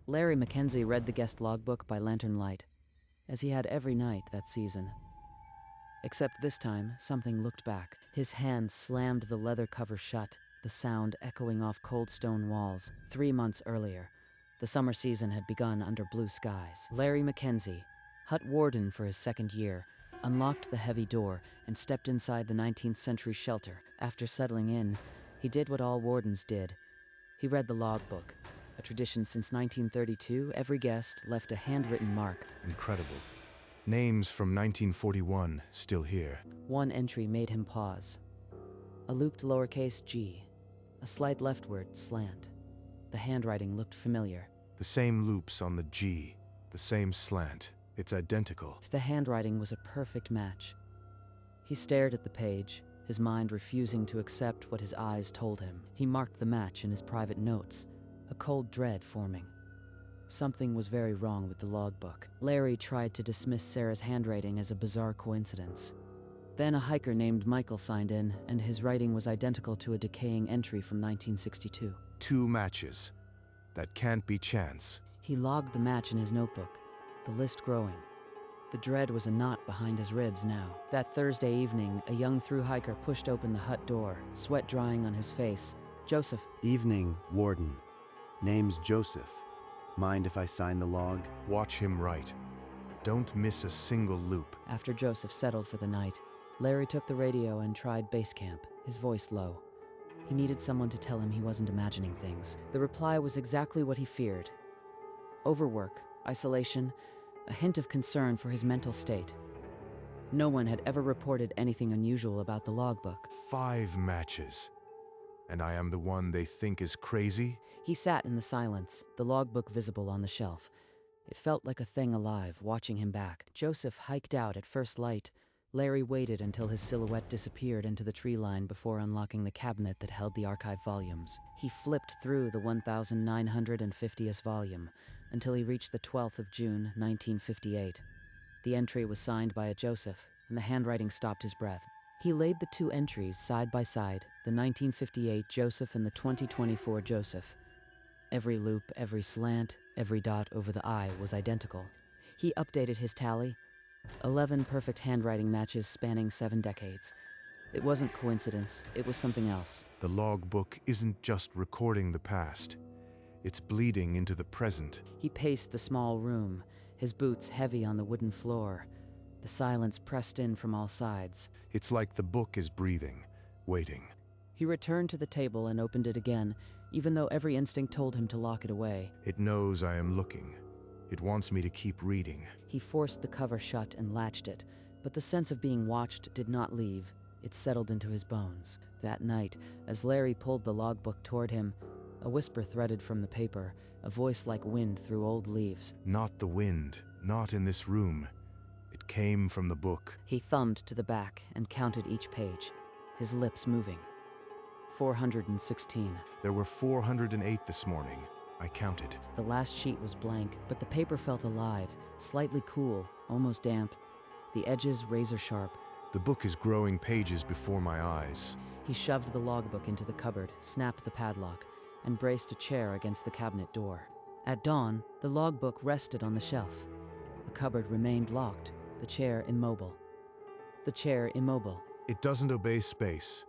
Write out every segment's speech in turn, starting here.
Larry Mackenzie read the guest logbook by lantern light, as he had every night that season. Except this time, something looked back. His hand slammed the leather cover shut, the sound echoing off cold stone walls. 3 months earlier, the summer season had begun under blue skies. Larry Mackenzie, hut warden for his second year, unlocked the heavy door and stepped inside the 19th century shelter. After settling in, he did what all wardens did. He read the logbook. A tradition since 1932, every guest left a handwritten mark. Incredible. Names from 1941 still here. One entry made him pause. A looped lowercase g, a slight leftward slant. The handwriting looked familiar. The same loops on the G, the same slant. It's identical. The handwriting was a perfect match. He stared at the page, his mind refusing to accept what his eyes told him. He marked the match in his private notes, a cold dread forming. Something was very wrong with the logbook. Larry tried to dismiss Sarah's handwriting as a bizarre coincidence. Then a hiker named Michael signed in, and his writing was identical to a decaying entry from 1962. 2 matches. That can't be chance. He logged the match in his notebook, the list growing. The dread was a knot behind his ribs now. That Thursday evening, a young thru hiker pushed open the hut door, sweat drying on his face. Joseph. Evening, Warden. Name's Joseph. Mind if I sign the log? Watch him write. Don't miss a single loop. After Joseph settled for the night, Larry took the radio and tried base camp, his voice low. He needed someone to tell him he wasn't imagining things. The reply was exactly what he feared. Overwork, isolation, a hint of concern for his mental state. No one had ever reported anything unusual about the logbook. 5 matches. And I am the one they think is crazy? He sat in the silence, the logbook visible on the shelf. It felt like a thing alive, watching him back. Joseph hiked out at first light. Larry waited until his silhouette disappeared into the tree line before unlocking the cabinet that held the archive volumes. He flipped through the 1950th volume until he reached the 12th of June, 1958. The entry was signed by a Joseph, and the handwriting stopped his breath. He laid the 2 entries side by side, the 1958 Joseph and the 2024 Joseph. Every loop, every slant, every dot over the I was identical. He updated his tally. 11 perfect handwriting matches spanning 7 decades. It wasn't coincidence, it was something else. The logbook isn't just recording the past. It's bleeding into the present. He paced the small room, his boots heavy on the wooden floor. The silence pressed in from all sides. It's like the book is breathing, waiting. He returned to the table and opened it again, even though every instinct told him to lock it away. It knows I am looking. It wants me to keep reading. He forced the cover shut and latched it, but the sense of being watched did not leave. It settled into his bones. That night, as Larry pulled the logbook toward him, a whisper threaded from the paper, a voice like wind through old leaves. Not the wind, not in this room. It came from the book. He thumbed to the back and counted each page, his lips moving. 416. There were 408 this morning. I counted. The last sheet was blank, but the paper felt alive, slightly cool, almost damp. The edges razor sharp. The book is growing pages before my eyes. He shoved the logbook into the cupboard, snapped the padlock, and braced a chair against the cabinet door. At dawn, the logbook rested on the shelf. The cupboard remained locked, the chair immobile. The chair immobile. It doesn't obey space.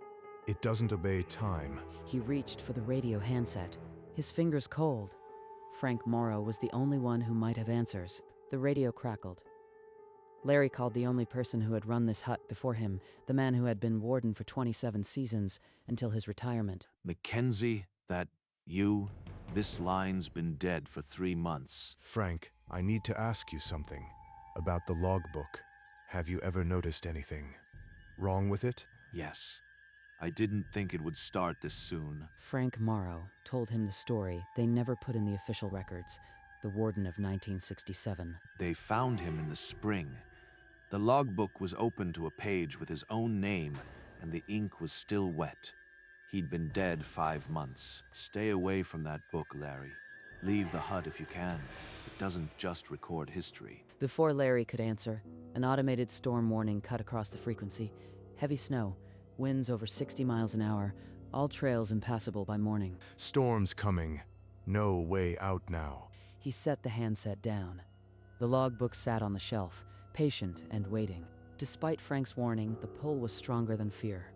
It doesn't obey time. He reached for the radio handset, his fingers cold. Frank Morrow was the only one who might have answers. The radio crackled. Larry called the only person who had run this hut before him, the man who had been warden for 27 seasons until his retirement. Mackenzie, that you? This line's been dead for 3 months. Frank, I need to ask you something about the logbook. Have you ever noticed anything wrong with it? Yes. I didn't think it would start this soon. Frank Morrow told him the story they never put in the official records, the warden of 1967. They found him in the spring. The logbook was open to a page with his own name, and the ink was still wet. He'd been dead 5 months. Stay away from that book, Larry. Leave the hut if you can. It doesn't just record history. Before Larry could answer, an automated storm warning cut across the frequency. Heavy snow, winds over 60 miles an hour, all trails impassable by morning. Storm's coming. No way out now. He set the handset down. The logbook sat on the shelf, patient and waiting. Despite Frank's warning, the pull was stronger than fear.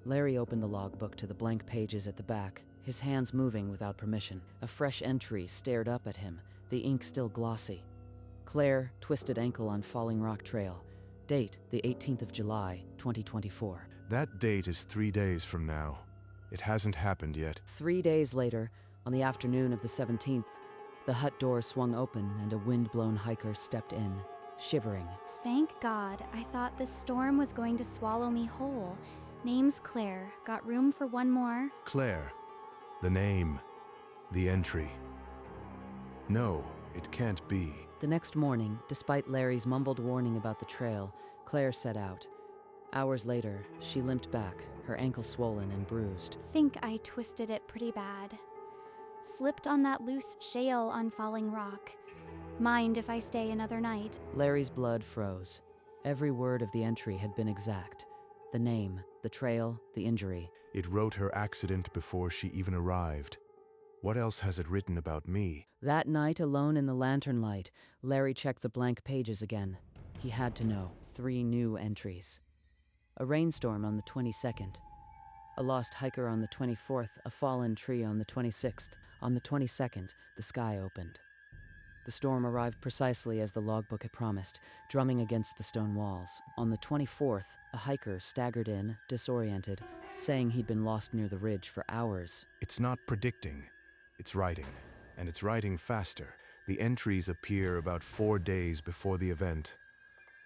Larry opened the logbook to the blank pages at the back, his hands moving without permission. A fresh entry stared up at him, the ink still glossy. Claire, twisted ankle on Falling Rock Trail. Date, the 18th of July, 2024. That date is 3 days from now. It hasn't happened yet. 3 days later, on the afternoon of the 17th, the hut door swung open and a wind-blown hiker stepped in, shivering. Thank God. I thought this storm was going to swallow me whole. Name's Claire. Got room for one more? Claire. The name. The entry. No, it can't be. The next morning, despite Larry's mumbled warning about the trail, Claire set out. Hours later, she limped back, her ankle swollen and bruised. Think I twisted it pretty bad. Slipped on that loose shale on Falling Rock. Mind if I stay another night? Larry's blood froze. Every word of the entry had been exact. The name, the trail, the injury. It wrote her accident before she even arrived. What else has it written about me? That night, alone in the lantern light, Larry checked the blank pages again. He had to know. 3 new entries. A rainstorm on the 22nd. A lost hiker on the 24th, a fallen tree on the 26th. On the 22nd, the sky opened. The storm arrived precisely as the logbook had promised, drumming against the stone walls. On the 24th, a hiker staggered in, disoriented, saying he'd been lost near the ridge for hours. It's not predicting. It's writing. And it's writing faster. The entries appear about 4 days before the event.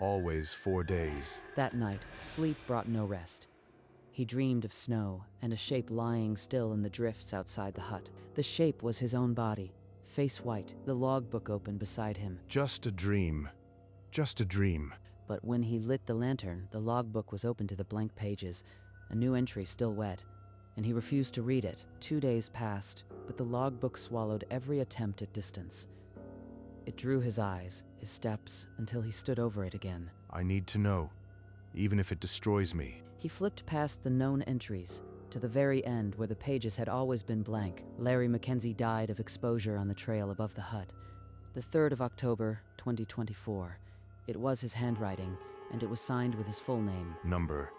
Always 4 days. That night, sleep brought no rest. He dreamed of snow and a shape lying still in the drifts outside the hut. The shape was his own body, face white, the logbook open beside him. Just a dream. Just a dream. But when he lit the lantern, the logbook was open to the blank pages, a new entry still wet, and he refused to read it. 2 days passed, but the logbook swallowed every attempt at distance. It drew his eyes, his steps, until he stood over it again. I need to know, even if it destroys me. He flipped past the known entries, to the very end where the pages had always been blank. Larry Mackenzie died of exposure on the trail above the hut. The 3rd of October, 2024. It was his handwriting, and it was signed with his full name. Number.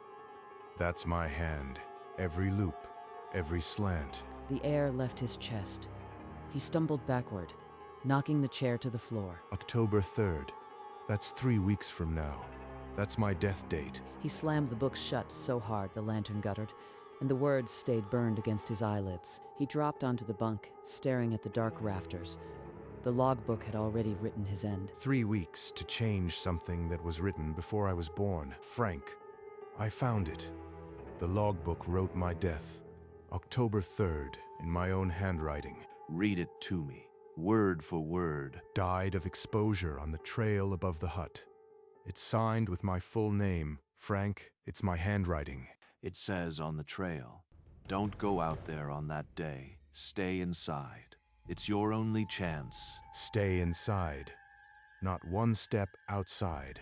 That's my hand. Every loop, every slant. The air left his chest. He stumbled backward, knocking the chair to the floor. October 3rd. That's 3 weeks from now. That's my death date. He slammed the book shut so hard the lantern guttered, and the words stayed burned against his eyelids. He dropped onto the bunk, staring at the dark rafters. The logbook had already written his end. 3 weeks to change something that was written before I was born. Frank. I found it. The logbook wrote my death. October 3rd, in my own handwriting. Read it to me, word for word. Died of exposure on the trail above the hut. It's signed with my full name. Frank, it's my handwriting. It says on the trail, don't go out there on that day. Stay inside. It's your only chance. Stay inside. Not one step outside.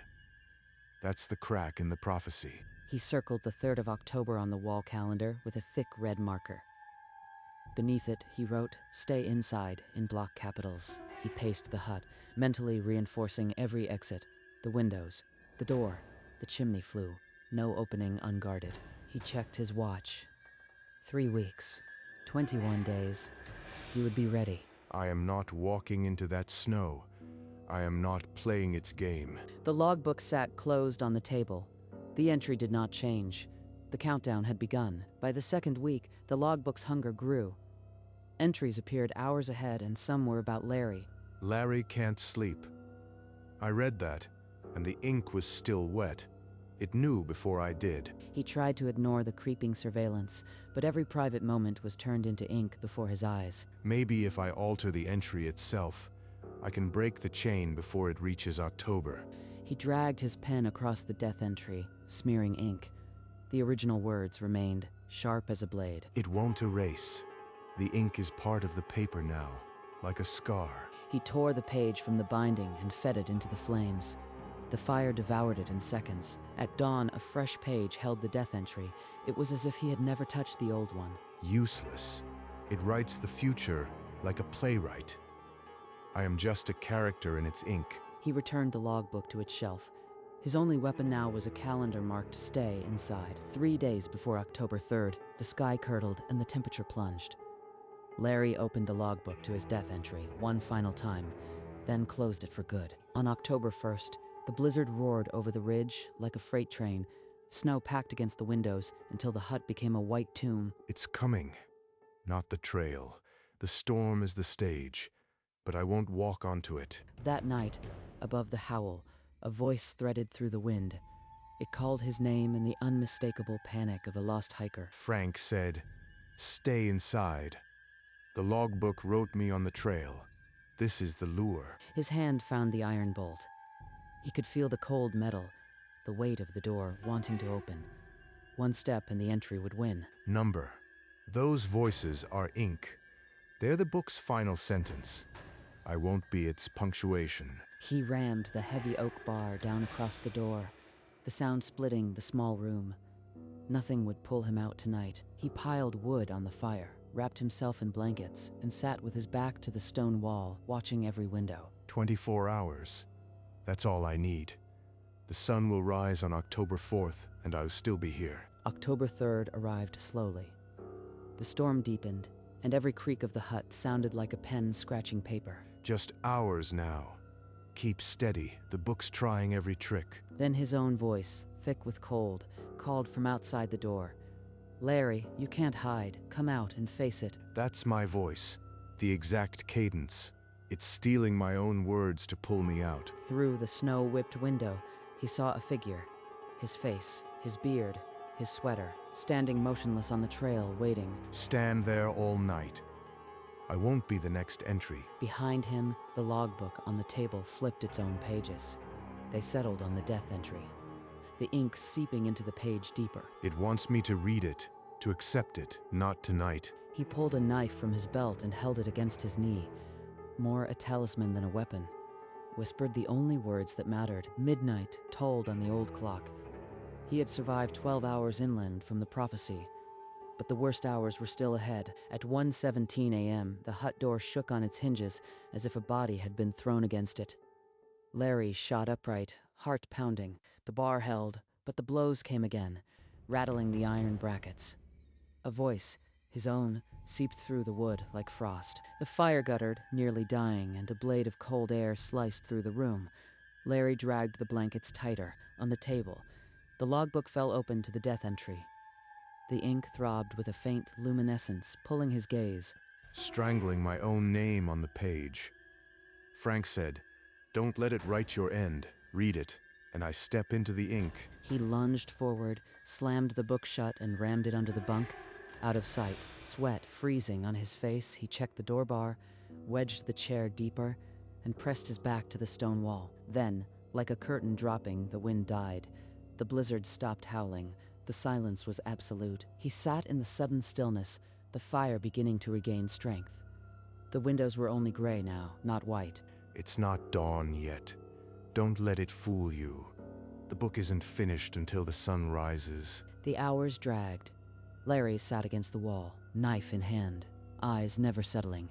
That's the crack in the prophecy. He circled the 3rd of October on the wall calendar with a thick red marker. Beneath it, he wrote, "Stay inside," in block capitals. He paced the hut, mentally reinforcing every exit, the windows, the door, the chimney flue, no opening unguarded. He checked his watch. 3 weeks, 21 days. He would be ready. I am not walking into that snow. I am not playing its game. The logbook sat closed on the table. The entry did not change. The countdown had begun. By the 2nd week, the logbook's hunger grew. Entries appeared hours ahead, and some were about Larry. Larry can't sleep. I read that, and the ink was still wet. It knew before I did. He tried to ignore the creeping surveillance, but every private moment was turned into ink before his eyes. Maybe if I alter the entry itself, I can break the chain before it reaches October. He dragged his pen across the death entry, smearing ink. The original words remained, sharp as a blade. It won't erase. The ink is part of the paper now, like a scar. He tore the page from the binding and fed it into the flames. The fire devoured it in seconds. At dawn, a fresh page held the death entry. It was as if he had never touched the old one. Useless. It writes the future like a playwright. I am just a character in its ink. He returned the logbook to its shelf. His only weapon now was a calendar marked "Stay inside." 3 days before October 3rd, the sky curdled and the temperature plunged. Larry opened the logbook to his death entry one final time, then closed it for good. On October 1st, the blizzard roared over the ridge like a freight train. Snow packed against the windows until the hut became a white tomb. It's coming, not the trail. The storm is the stage, but I won't walk onto it. That night, above the howl, a voice threaded through the wind. It called his name in the unmistakable panic of a lost hiker. Frank said, "Stay inside. The logbook wrote me on the trail. This is the lure." His hand found the iron bolt. He could feel the cold metal, the weight of the door wanting to open. One step and the entry would win. Number. Those voices are ink. They're the book's final sentence. I won't be its punctuation. He rammed the heavy oak bar down across the door, the sound splitting the small room. Nothing would pull him out tonight. He piled wood on the fire, wrapped himself in blankets, and sat with his back to the stone wall, watching every window. 24 hours. That's all I need. The sun will rise on October 4th, and I'll still be here. October 3rd arrived slowly. The storm deepened, and every creak of the hut sounded like a pen scratching paper. Just hours now. Keep steady. The book's trying every trick. Then his own voice, thick with cold, called from outside the door. "Larry, you can't hide. Come out and face it." That's my voice. The exact cadence. It's stealing my own words to pull me out. Through the snow-whipped window, he saw a figure. His face, his beard, his sweater, standing motionless on the trail, waiting. Stand there all night. I won't be the next entry. Behind him, the logbook on the table flipped its own pages. They settled on the death entry, the ink seeping into the page deeper. It wants me to read it, to accept it, not tonight. He pulled a knife from his belt and held it against his knee. More a talisman than a weapon. Whispered the only words that mattered. Midnight tolled on the old clock. He had survived 12 hours inland from the prophecy, but the worst hours were still ahead. At 1:17 a.m., the hut door shook on its hinges as if a body had been thrown against it. Larry shot upright, heart pounding. The bar held, but the blows came again, rattling the iron brackets. A voice, his own, seeped through the wood like frost. The fire guttered, nearly dying, and a blade of cold air sliced through the room. Larry dragged the blankets tighter, on the table. The logbook fell open to the death entry. The ink throbbed with a faint luminescence, pulling his gaze. Strangling my own name on the page. Frank said, "Don't let it write your end. Read it." And I step into the ink. He lunged forward, slammed the book shut, and rammed it under the bunk. Out of sight, sweat freezing on his face, he checked the door bar, wedged the chair deeper, and pressed his back to the stone wall. Then, like a curtain dropping, the wind died. The blizzard stopped howling. The silence was absolute. He sat in the sudden stillness, the fire beginning to regain strength. The windows were only gray now, not white. It's not dawn yet. Don't let it fool you. The book isn't finished until the sun rises. The hours dragged. Larry sat against the wall, knife in hand, eyes never settling.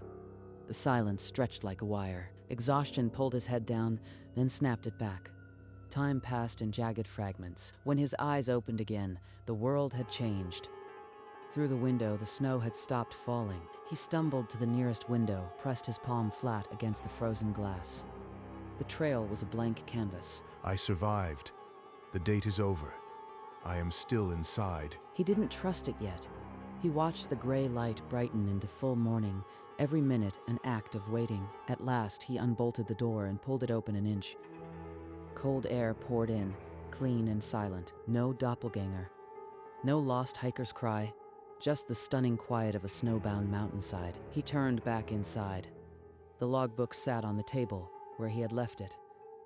The silence stretched like a wire. Exhaustion pulled his head down, then snapped it back. Time passed in jagged fragments. When his eyes opened again, the world had changed. Through the window, the snow had stopped falling. He stumbled to the nearest window, pressed his palm flat against the frozen glass. The trail was a blank canvas. I survived. The date is over. I am still inside. He didn't trust it yet. He watched the gray light brighten into full morning, every minute an act of waiting. At last, he unbolted the door and pulled it open an inch. Cold air poured in, clean and silent. No doppelganger. No lost hiker's cry. Just the stunning quiet of a snowbound mountainside. He turned back inside. The logbook sat on the table, where he had left it,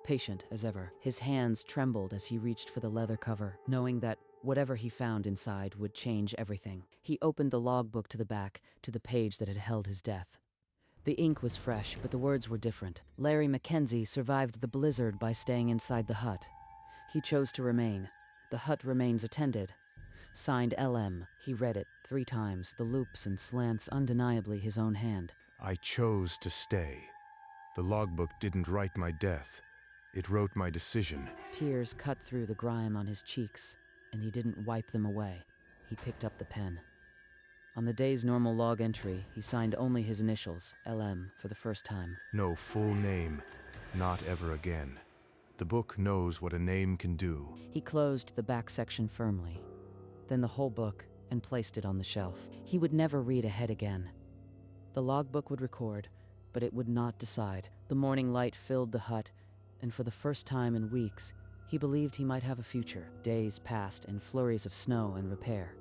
patient as ever. His hands trembled as he reached for the leather cover, knowing that whatever he found inside would change everything. He opened the logbook to the back, to the page that had held his death. The ink was fresh, but the words were different. Larry Mackenzie survived the blizzard by staying inside the hut. He chose to remain. The hut remains attended. Signed LM. He read it 3 times, the loops and slants undeniably his own hand. I chose to stay. The logbook didn't write my death. It wrote my decision. Tears cut through the grime on his cheeks, and he didn't wipe them away. He picked up the pen. On the day's normal log entry, he signed only his initials, LM, for the first time. No full name. Not ever again. The book knows what a name can do. He closed the back section firmly, then the whole book, and placed it on the shelf. He would never read ahead again. The logbook would record, but it would not decide. The morning light filled the hut, and for the first time in weeks, he believed he might have a future. Days passed in flurries of snow and repair.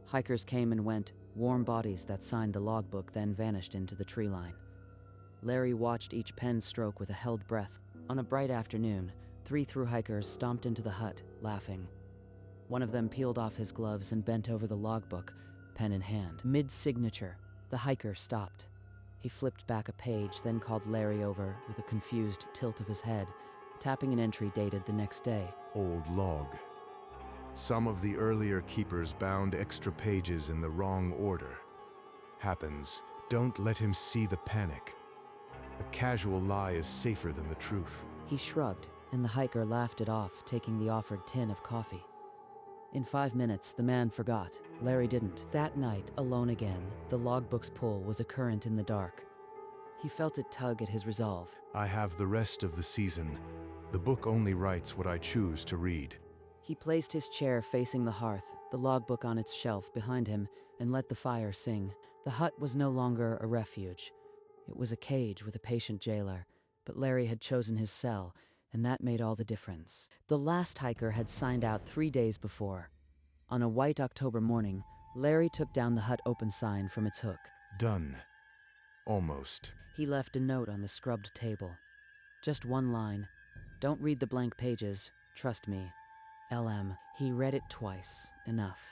Hikers came and went, warm bodies that signed the logbook then vanished into the tree line. Larry watched each pen stroke with a held breath. On a bright afternoon, 3 thru-hikers stomped into the hut, laughing. One of them peeled off his gloves and bent over the logbook, pen in hand. Mid-signature, the hiker stopped. He flipped back a page, then called Larry over with a confused tilt of his head, tapping an entry dated the next day. Old log. Some of the earlier keepers bound extra pages in the wrong order. Happens. Don't let him see the panic. A casual lie is safer than the truth. He shrugged, and the hiker laughed it off, taking the offered tin of coffee. In 5 minutes, the man forgot. Larry didn't. That night, alone again, the logbook's pull was a current in the dark. He felt it tug at his resolve. I have the rest of the season. The book only writes what I choose to read. He placed his chair facing the hearth, the logbook on its shelf behind him, and let the fire sing. The hut was no longer a refuge. It was a cage with a patient jailer, but Larry had chosen his cell, and that made all the difference. The last hiker had signed out 3 days before. On a white October morning, Larry took down the hut open sign from its hook. Done. Almost. He left a note on the scrubbed table. Just one line. Don't read the blank pages. Trust me. LM. He read it twice. Enough.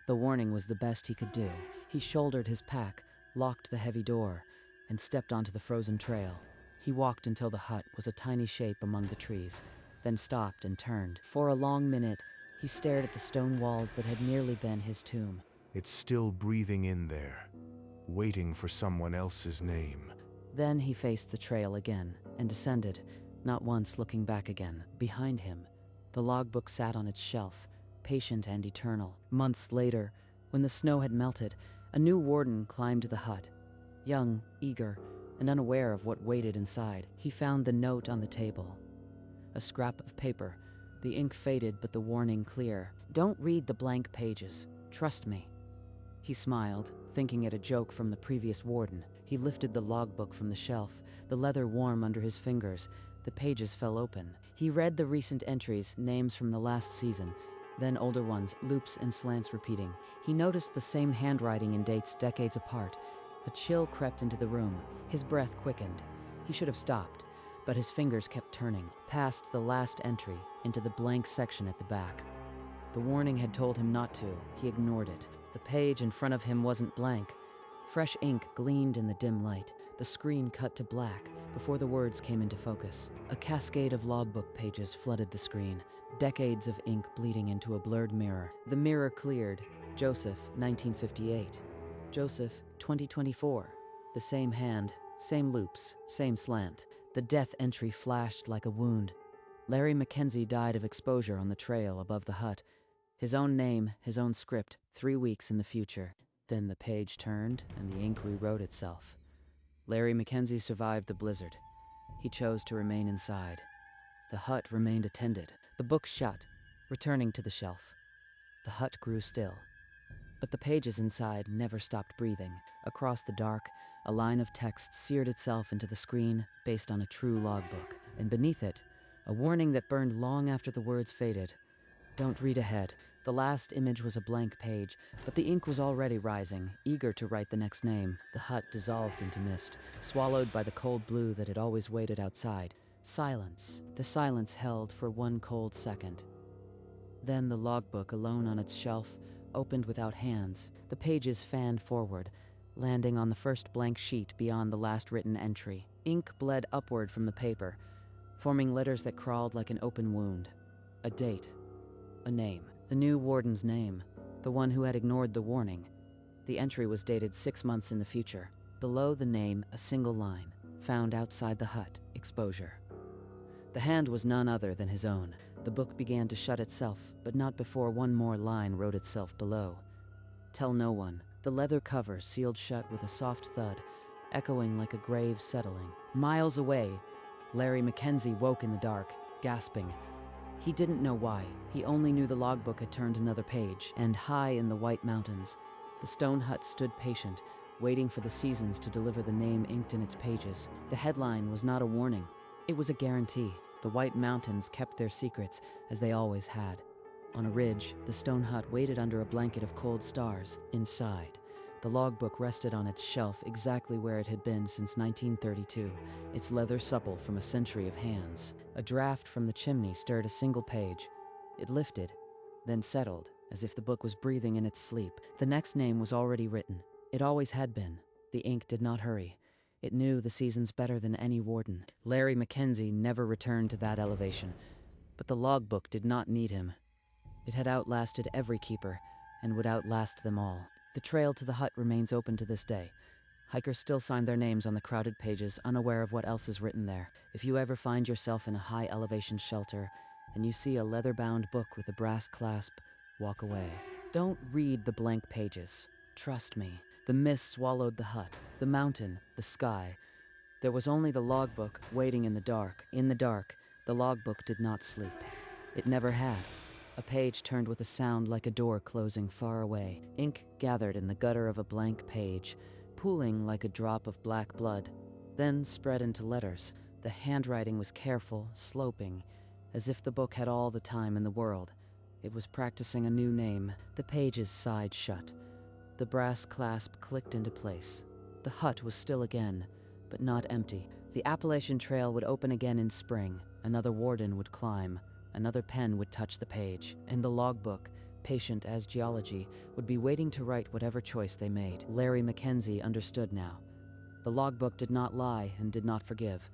The warning was the best he could do. He shouldered his pack, locked the heavy door, and stepped onto the frozen trail. He walked until the hut was a tiny shape among the trees, then stopped and turned. For a long minute, he stared at the stone walls that had nearly been his tomb. It's still breathing in there, waiting for someone else's name. Then he faced the trail again and descended, not once looking back again. Behind him, the logbook sat on its shelf, patient and eternal. Months later, when the snow had melted, a new warden climbed the hut. Young, eager, and unaware of what waited inside, he found the note on the table. A scrap of paper, the ink faded but the warning clear. Don't read the blank pages. Trust me. He smiled, thinking it a joke from the previous warden. He lifted the logbook from the shelf, the leather warm under his fingers. The pages fell open. He read the recent entries, names from the last season, then older ones, loops and slants repeating. He noticed the same handwriting and dates decades apart. A chill crept into the room. His breath quickened. He should have stopped, but his fingers kept turning, past the last entry, into the blank section at the back. The warning had told him not to. He ignored it. The page in front of him wasn't blank. Fresh ink gleamed in the dim light. The screen cut to black before the words came into focus. A cascade of logbook pages flooded the screen, decades of ink bleeding into a blurred mirror. The mirror cleared. Joseph, 1958. Joseph, 2024. The same hand, same loops, same slant. The death entry flashed like a wound. Larry Mackenzie died of exposure on the trail above the hut. His own name, his own script, 3 weeks in the future. Then the page turned and the ink rewrote itself. Larry Mackenzie survived the blizzard. He chose to remain inside. The hut remained attended. The book shut, returning to the shelf. The hut grew still. But the pages inside never stopped breathing. Across the dark, a line of text seared itself into the screen based on a true logbook. And beneath it, a warning that burned long after the words faded. Don't read ahead. The last image was a blank page, but the ink was already rising, eager to write the next name. The hut dissolved into mist, swallowed by the cold blue that had always waited outside. Silence. The silence held for one cold second. Then the logbook, alone on its shelf, opened without hands. The pages fanned forward, landing on the first blank sheet beyond the last written entry. Ink bled upward from the paper, forming letters that crawled like an open wound. A date. A name. The new warden's name. The one who had ignored the warning. The entry was dated 6 months in the future. Below the name, a single line. found outside the hut, exposure. The hand was none other than his own. The book began to shut itself, but not before one more line wrote itself below. Tell no one. The leather cover sealed shut with a soft thud, echoing like a grave settling. Miles away, Larry Mackenzie woke in the dark, gasping. He didn't know why. He only knew the logbook had turned another page, and high in the White Mountains, the stone hut stood patient, waiting for the seasons to deliver the name inked in its pages. The headline was not a warning. It was a guarantee. The White Mountains kept their secrets, as they always had. On a ridge, the stone hut waited under a blanket of cold stars. Inside, the logbook rested on its shelf exactly where it had been since 1932, its leather supple from a century of hands. A draft from the chimney stirred a single page. It lifted, then settled, as if the book was breathing in its sleep. The next name was already written. It always had been. The ink did not hurry. It knew the seasons better than any warden. Larry Mackenzie never returned to that elevation, but the logbook did not need him. It had outlasted every keeper, and would outlast them all. The trail to the hut remains open to this day. Hikers still sign their names on the crowded pages, unaware of what else is written there. If you ever find yourself in a high-elevation shelter, and you see a leather-bound book with a brass clasp, walk away. Don't read the blank pages. Trust me. The mist swallowed the hut, the mountain, the sky. There was only the logbook waiting in the dark. In the dark, the logbook did not sleep. It never had. A page turned with a sound like a door closing far away. Ink gathered in the gutter of a blank page, pooling like a drop of black blood, then spread into letters. The handwriting was careful, sloping, as if the book had all the time in the world. It was practicing a new name. The pages sighed shut. The brass clasp clicked into place. The hut was still again, but not empty. The Appalachian Trail would open again in spring. Another warden would climb. Another pen would touch the page, and the logbook, patient as geology, would be waiting to write whatever choice they made. Larry Mackenzie understood now. The logbook did not lie and did not forgive.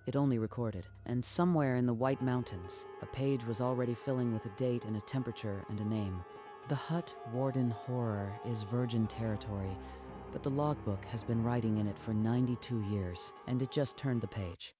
It only recorded. And somewhere in the White Mountains, a page was already filling with a date and a temperature and a name. The hut Warden Horror is virgin territory, but the logbook has been writing in it for 92 years, and it just turned the page.